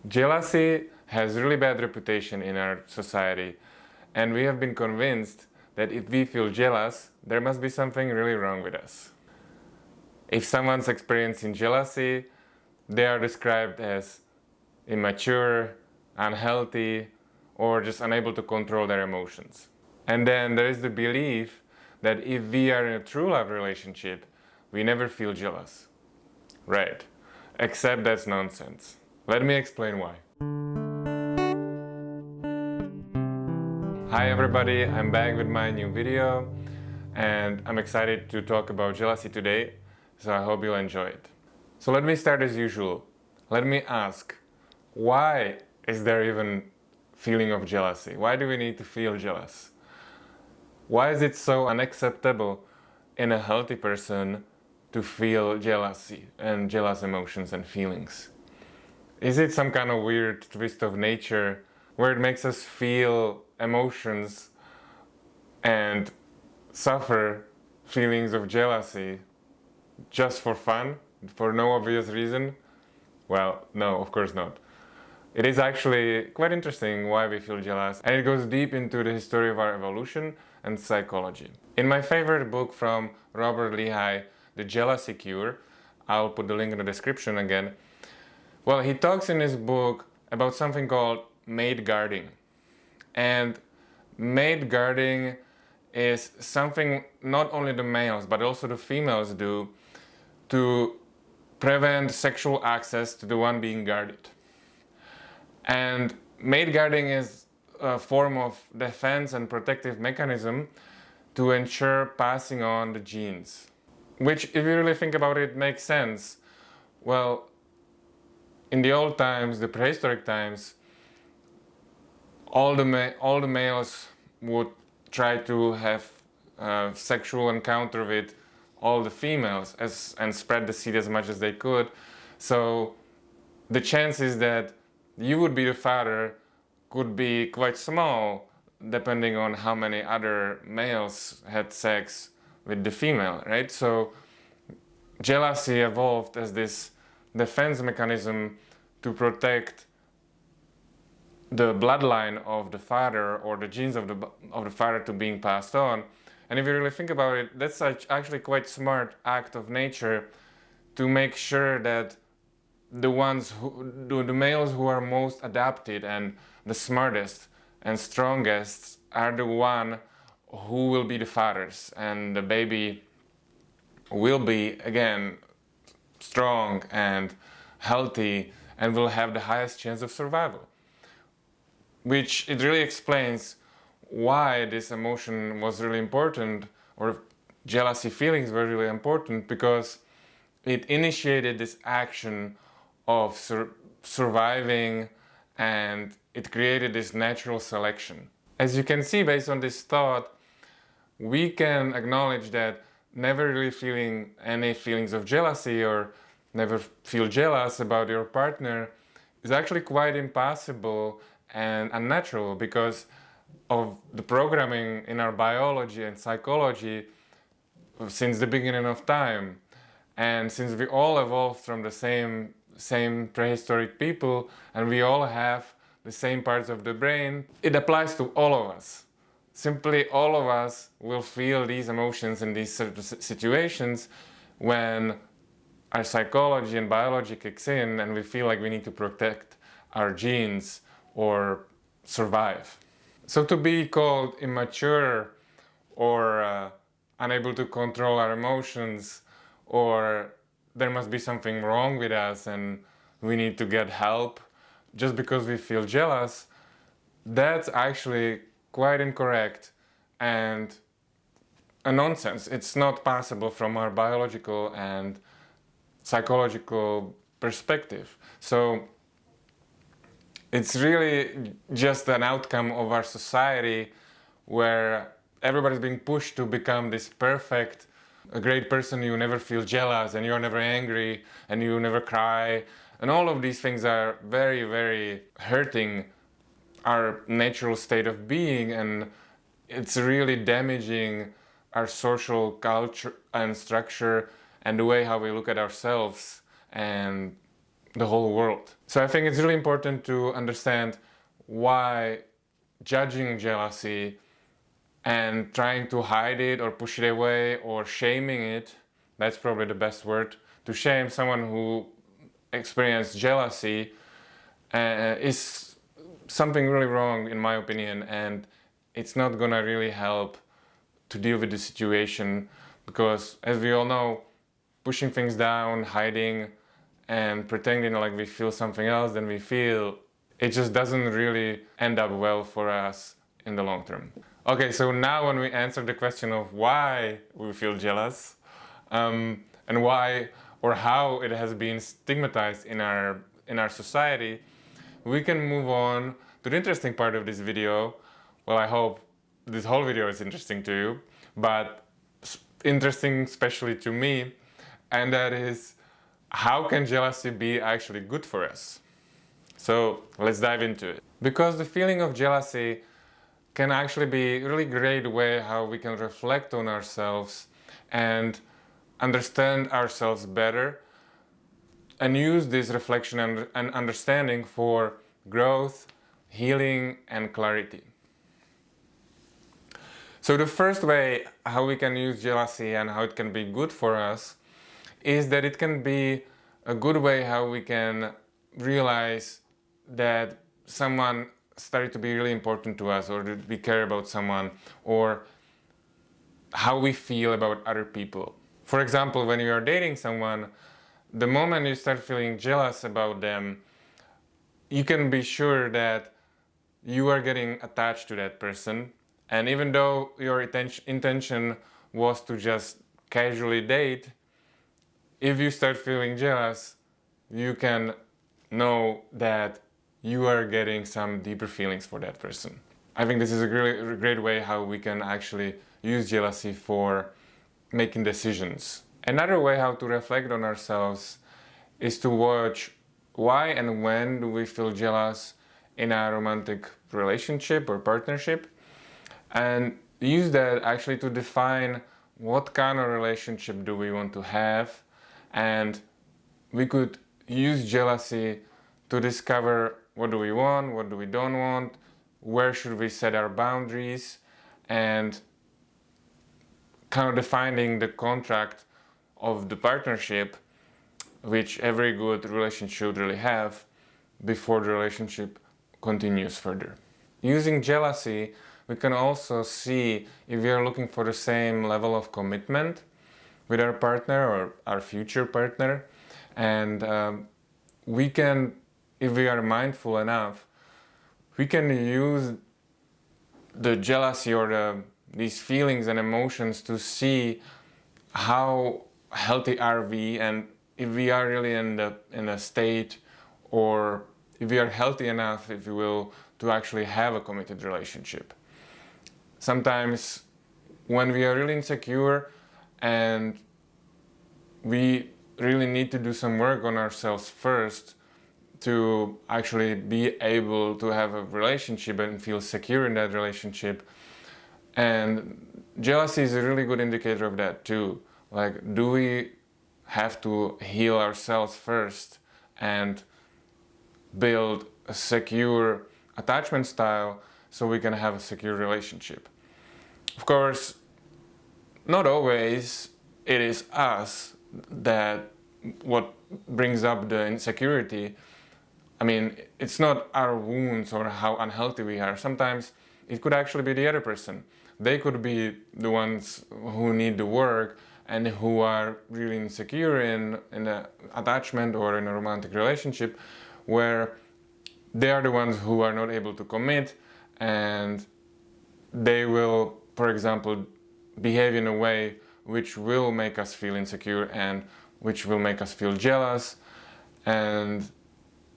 Jealousy has really bad reputation in our society, and we have been convinced that if we feel jealous, there must be something really wrong with us. If someone's experiencing jealousy, they are described as immature, unhealthy, or just unable to control their emotions. And then there is the belief that if we are in a true love relationship, we never feel jealous. Right. Except that's nonsense. Let me explain why. Hi everybody, I'm back with my new video and I'm excited to talk about jealousy today, so I hope you'll enjoy it. So let me start as usual. Let me ask, why is there even feeling of jealousy? Why do we need to feel jealous? Why is it so unacceptable in a healthy person to feel jealousy and jealous emotions and feelings? Is it some kind of weird twist of nature where it makes us feel emotions and suffer feelings of jealousy just for fun, for no obvious reason? Well, no, of course not. It is actually quite interesting why we feel jealous, and it goes deep into the history of our evolution and psychology. In my favorite book from Robert Leahy, The Jealousy Cure, I'll put the link in the description again. Well, he talks in his book about something called mate guarding. And mate guarding is something not only the males but also the females do to prevent sexual access to the one being guarded. And mate guarding is a form of defense and protective mechanism to ensure passing on the genes. Which, if you really think about it, makes sense. Well, in the old times, the prehistoric times, all the males would try to have sexual encounter with all the females and spread the seed as much as they could. So the chances that you would be the father could be quite small, depending on how many other males had sex with the female, right? So jealousy evolved as this defense mechanism to protect the bloodline of the father or the genes of the father to being passed on. And if you really think about it, that's actually quite smart act of nature to make sure that the males who are most adapted and the smartest and strongest are the one who will be the fathers, and the baby will be again strong and healthy and will have the highest chance of survival. Which it really explains why this emotion was really important, or jealousy feelings were really important, because it initiated this action of surviving, and it created this natural selection. As you can see, based on this thought, we can acknowledge that never really feeling any feelings of jealousy or never feel jealous about your partner is actually quite impossible and unnatural because of the programming in our biology and psychology since the beginning of time. And since we all evolved from the same prehistoric people and we all have the same parts of the brain, it applies to all of us. Simply all of us will feel these emotions in these situations when our psychology and biology kicks in and we feel like we need to protect our genes or survive. So to be called immature or unable to control our emotions, or there must be something wrong with us and we need to get help just because we feel jealous, that's actually quite incorrect and a nonsense. It's not possible from our biological and psychological perspective. So it's really just an outcome of our society where everybody's being pushed to become this perfect, a great person. You never feel jealous and you're never angry and you never cry. And all of these things are very, very hurting our natural state of being, and it's really damaging our social culture and structure and the way how we look at ourselves and the whole world. So I think it's really important to understand why judging jealousy and trying to hide it or push it away or shaming it, that's probably the best word, to shame someone who experienced jealousy is something really wrong in my opinion, and it's not gonna really help to deal with the situation, because as we all know, pushing things down, hiding and pretending like we feel something else than we feel, it just doesn't really end up well for us in the long term. Okay, so now when we answer the question of why we feel jealous, and why or how it has been stigmatized in our society, we can move on to the interesting part of this video. Well, I hope this whole video is interesting to you, but interesting especially to me, and that is, how can jealousy be actually good for us? So let's dive into it. Because the feeling of jealousy can actually be a really great way how we can reflect on ourselves and understand ourselves better, and use this reflection and understanding for growth, healing, and clarity. So the first way how we can use jealousy and how it can be good for us is that it can be a good way how we can realize that someone started to be really important to us, or that we care about someone, or how we feel about other people. For example, when you are dating someone, the moment you start feeling jealous about them, you can be sure that you are getting attached to that person. And even though your intention was to just casually date, if you start feeling jealous, you can know that you are getting some deeper feelings for that person. I think this is a great way how we can actually use jealousy for making decisions. Another way how to reflect on ourselves is to watch why and when do we feel jealous in a romantic relationship or partnership, and use that actually to define what kind of relationship do we want to have. And we could use jealousy to discover what do we want, what do we don't want, where should we set our boundaries, and kind of defining the contract of the partnership, which every good relationship should really have before the relationship continues further. Using jealousy, we can also see if we are looking for the same level of commitment with our partner or our future partner, and we can, if we are mindful enough, we can use the jealousy or these feelings and emotions to see how healthy are we, and if we are really in a state, or if we are healthy enough, if you will, to actually have a committed relationship. Sometimes when we are really insecure and we really need to do some work on ourselves first to actually be able to have a relationship and feel secure in that relationship. And jealousy is a really good indicator of that too. Like, do we have to heal ourselves first and build a secure attachment style so we can have a secure relationship? Of course, not always it is us that what brings up the insecurity. I mean, it's not our wounds or how unhealthy we are. Sometimes it could actually be the other person. They could be the ones who need the work and who are really insecure in an attachment or in a romantic relationship, where they are the ones who are not able to commit, and they will, for example, behave in a way which will make us feel insecure and which will make us feel jealous. And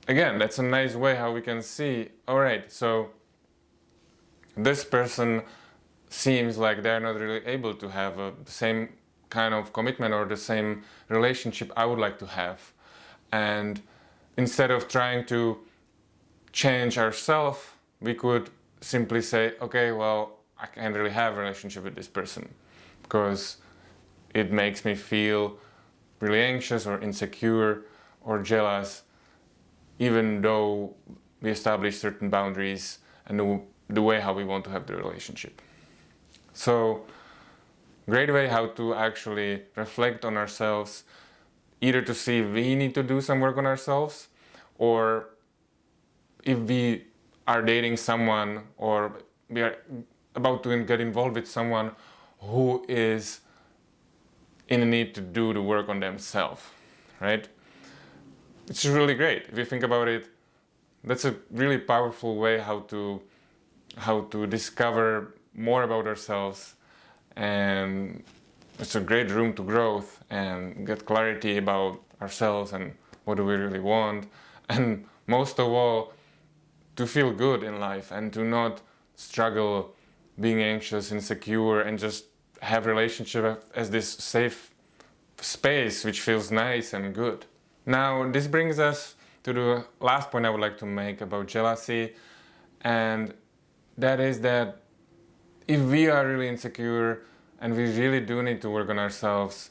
again, that's a nice way how we can see, all right, so this person seems like they're not really able to have the same kind of commitment or the same relationship I would like to have. And instead of trying to change ourselves, we could simply say, okay, well, I can't really have a relationship with this person because it makes me feel really anxious or insecure or jealous. even though we establish certain boundaries and the way how we want to have the relationship. So, great way how to actually reflect on ourselves, either to see if we need to do some work on ourselves, or if we are dating someone or we are about to get involved with someone who is in the need to do the work on themselves, right? It's really great. If you think about it, that's a really powerful way how to discover more about ourselves, and it's a great room to growth and get clarity about ourselves and what do we really want, and most of all, to feel good in life and to not struggle being anxious, insecure, and just have relationship as this safe space which feels nice and good. Now, this brings us to the last point I would like to make about jealousy, and that is that if we are really insecure and we really do need to work on ourselves,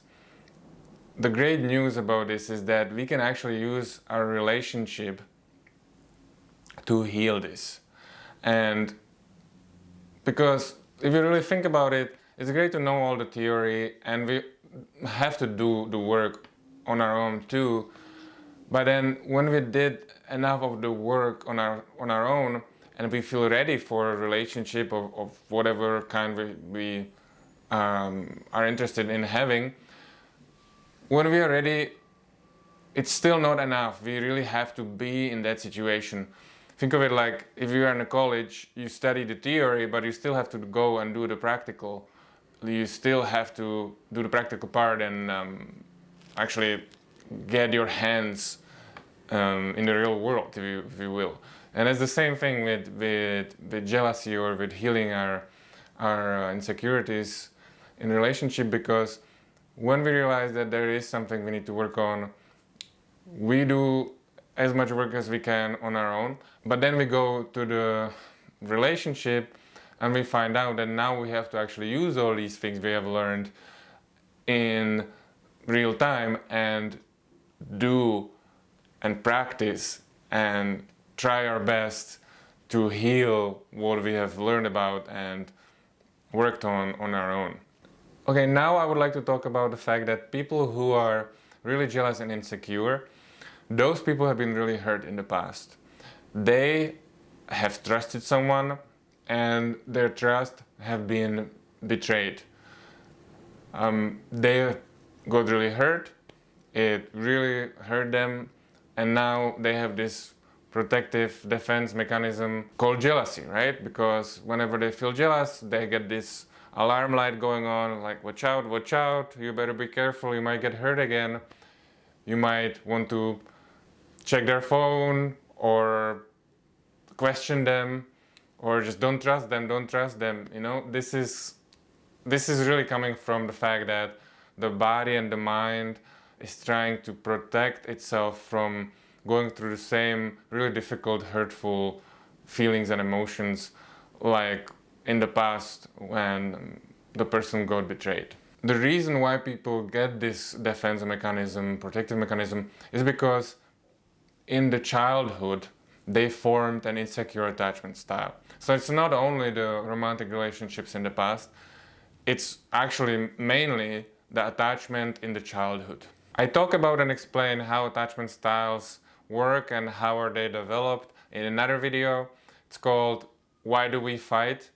the great news about this is that we can actually use our relationship to heal this. And because if you really think about it, it's great to know all the theory, and we have to do the work on our own too. But then when we did enough of the work on our own, and we feel ready for a relationship of whatever kind we are interested in having, when we are ready, it's still not enough. We really have to be in that situation. Think of it like if you are in a college, you study the theory, but you still have to go and do the practical. You still have to do the practical part and actually get your hands in the real world, if you will. And it's the same thing with jealousy or with healing our insecurities in relationship, because when we realize that there is something we need to work on, we do as much work as we can on our own, but then we go to the relationship and we find out that now we have to actually use all these things we have learned in real time and do and practice and try our best to heal what we have learned about and worked on our own. Okay, now I would like to talk about the fact that people who are really jealous and insecure, those people have been really hurt in the past. They have trusted someone and their trust have been betrayed. They got really hurt, it really hurt them, and now they have this protective defense mechanism called jealousy, right? Because whenever they feel jealous, they get this alarm light going on, like watch out, you better be careful, you might get hurt again. You might want to check their phone or question them, or just don't trust them, you know. This is really coming from the fact that the body and the mind is trying to protect itself from going through the same really difficult, hurtful feelings and emotions like in the past when the person got betrayed. The reason why people get this defense mechanism, protective mechanism, is because in the childhood they formed an insecure attachment style. So it's not only the romantic relationships in the past, it's actually mainly the attachment in the childhood. I talk about and explain how attachment styles work and how are they developed in another video. It's called Why Do We Fight?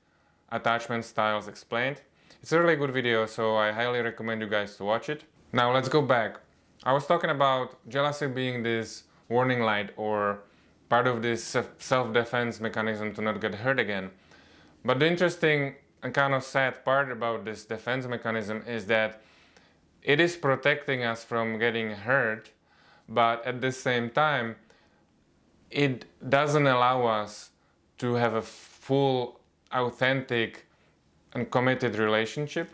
Attachment Styles Explained. It's a really good video, so I highly recommend you guys to watch it. Now let's go back. I was talking about jealousy being this warning light or part of this self-defense mechanism to not get hurt again. But the interesting and kind of sad part about this defense mechanism is that it is protecting us from getting hurt, but at the same time, it doesn't allow us to have a full, authentic, and committed relationship.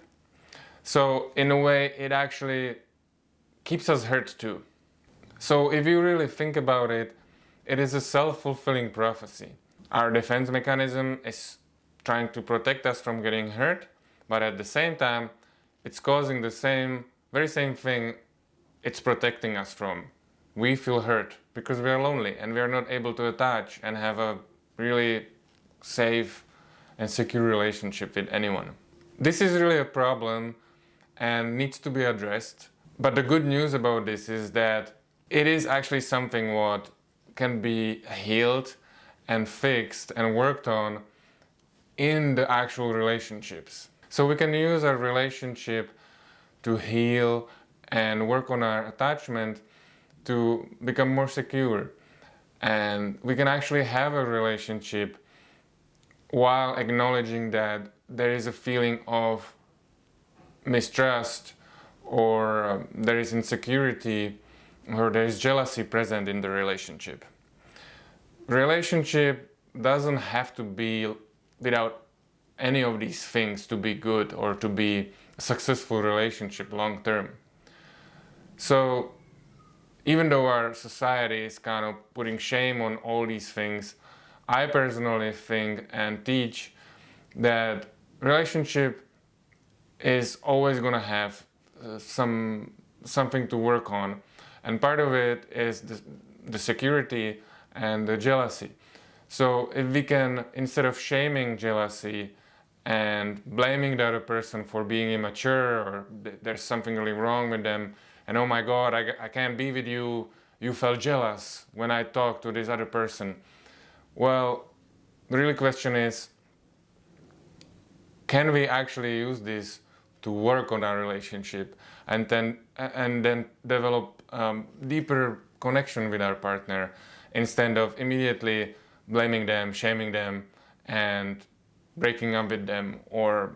So in a way, it actually keeps us hurt too. So if you really think about it, it is a self-fulfilling prophecy. Our defense mechanism is trying to protect us from getting hurt, but at the same time, it's causing the very same thing it's protecting us from, we feel hurt because we are lonely and we are not able to attach and have a really safe and secure relationship with anyone. This is really a problem and needs to be addressed. But the good news about this is that it is actually something what can be healed and fixed and worked on in the actual relationships. So we can use our relationship to heal and work on our attachment to become more secure. And we can actually have a relationship while acknowledging that there is a feeling of mistrust or there is insecurity or there is jealousy present in the relationship. Relationship doesn't have to be without any of these things to be good or to be a successful relationship long term. So even though our society is kind of putting shame on all these things, I personally think and teach that relationship is always going to have something to work on, and part of it is the security and the jealousy. So if we can, instead of shaming jealousy and blaming the other person for being immature or there's something really wrong with them, and oh my God, I can't be with you, you felt jealous when I talked to this other person. Well, the real question is, can we actually use this to work on our relationship and then develop deeper connection with our partner instead of immediately blaming them, shaming them, and breaking up with them or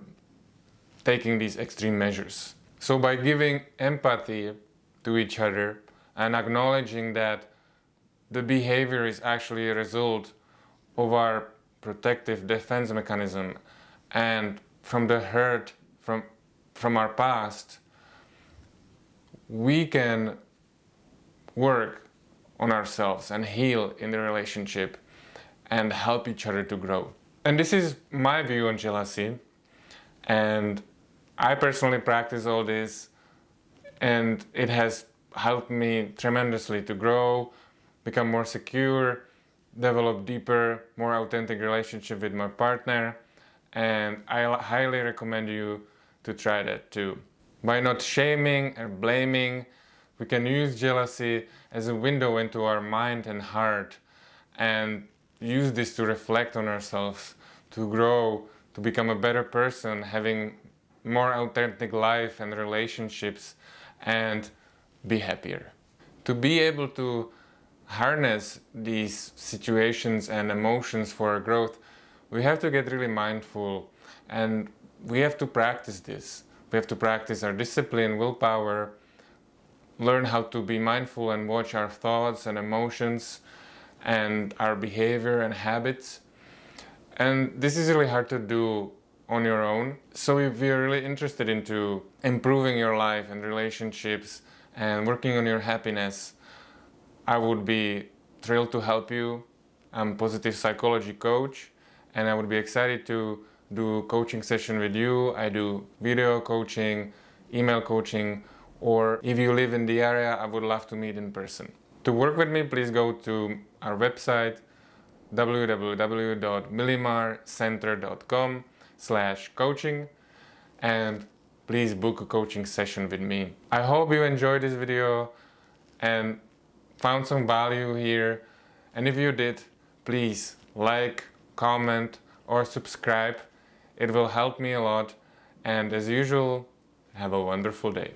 taking these extreme measures. So by giving empathy to each other and acknowledging that the behavior is actually a result of our protective defense mechanism and from the hurt from our past, we can work on ourselves and heal in the relationship and help each other to grow. And this is my view on jealousy, and I personally practice all this, and it has helped me tremendously to grow, become more secure, develop deeper, more authentic relationship with my partner, and I highly recommend you to try that too. By not shaming and blaming, we can use jealousy as a window into our mind and heart and use this to reflect on ourselves, to grow, to become a better person, having more authentic life and relationships, and be happier. To be able to harness these situations and emotions for our growth, we have to get really mindful, and we have to practice this. We have to practice our discipline, willpower, learn how to be mindful and watch our thoughts and emotions and our behavior and habits. And this is really hard to do on your own. So if you're really interested into improving your life and relationships and working on your happiness, I would be thrilled to help you. I'm a positive psychology coach, and I would be excited to do coaching session with you. I do video coaching, email coaching, or if you live in the area, I would love to meet in person. To work with me, please go to our website www.milimarcenter.com/coaching and please book a coaching session with me. I hope you enjoyed this video and found some value here, and if you did, please like, comment or subscribe. It will help me a lot, and as usual, have a wonderful day.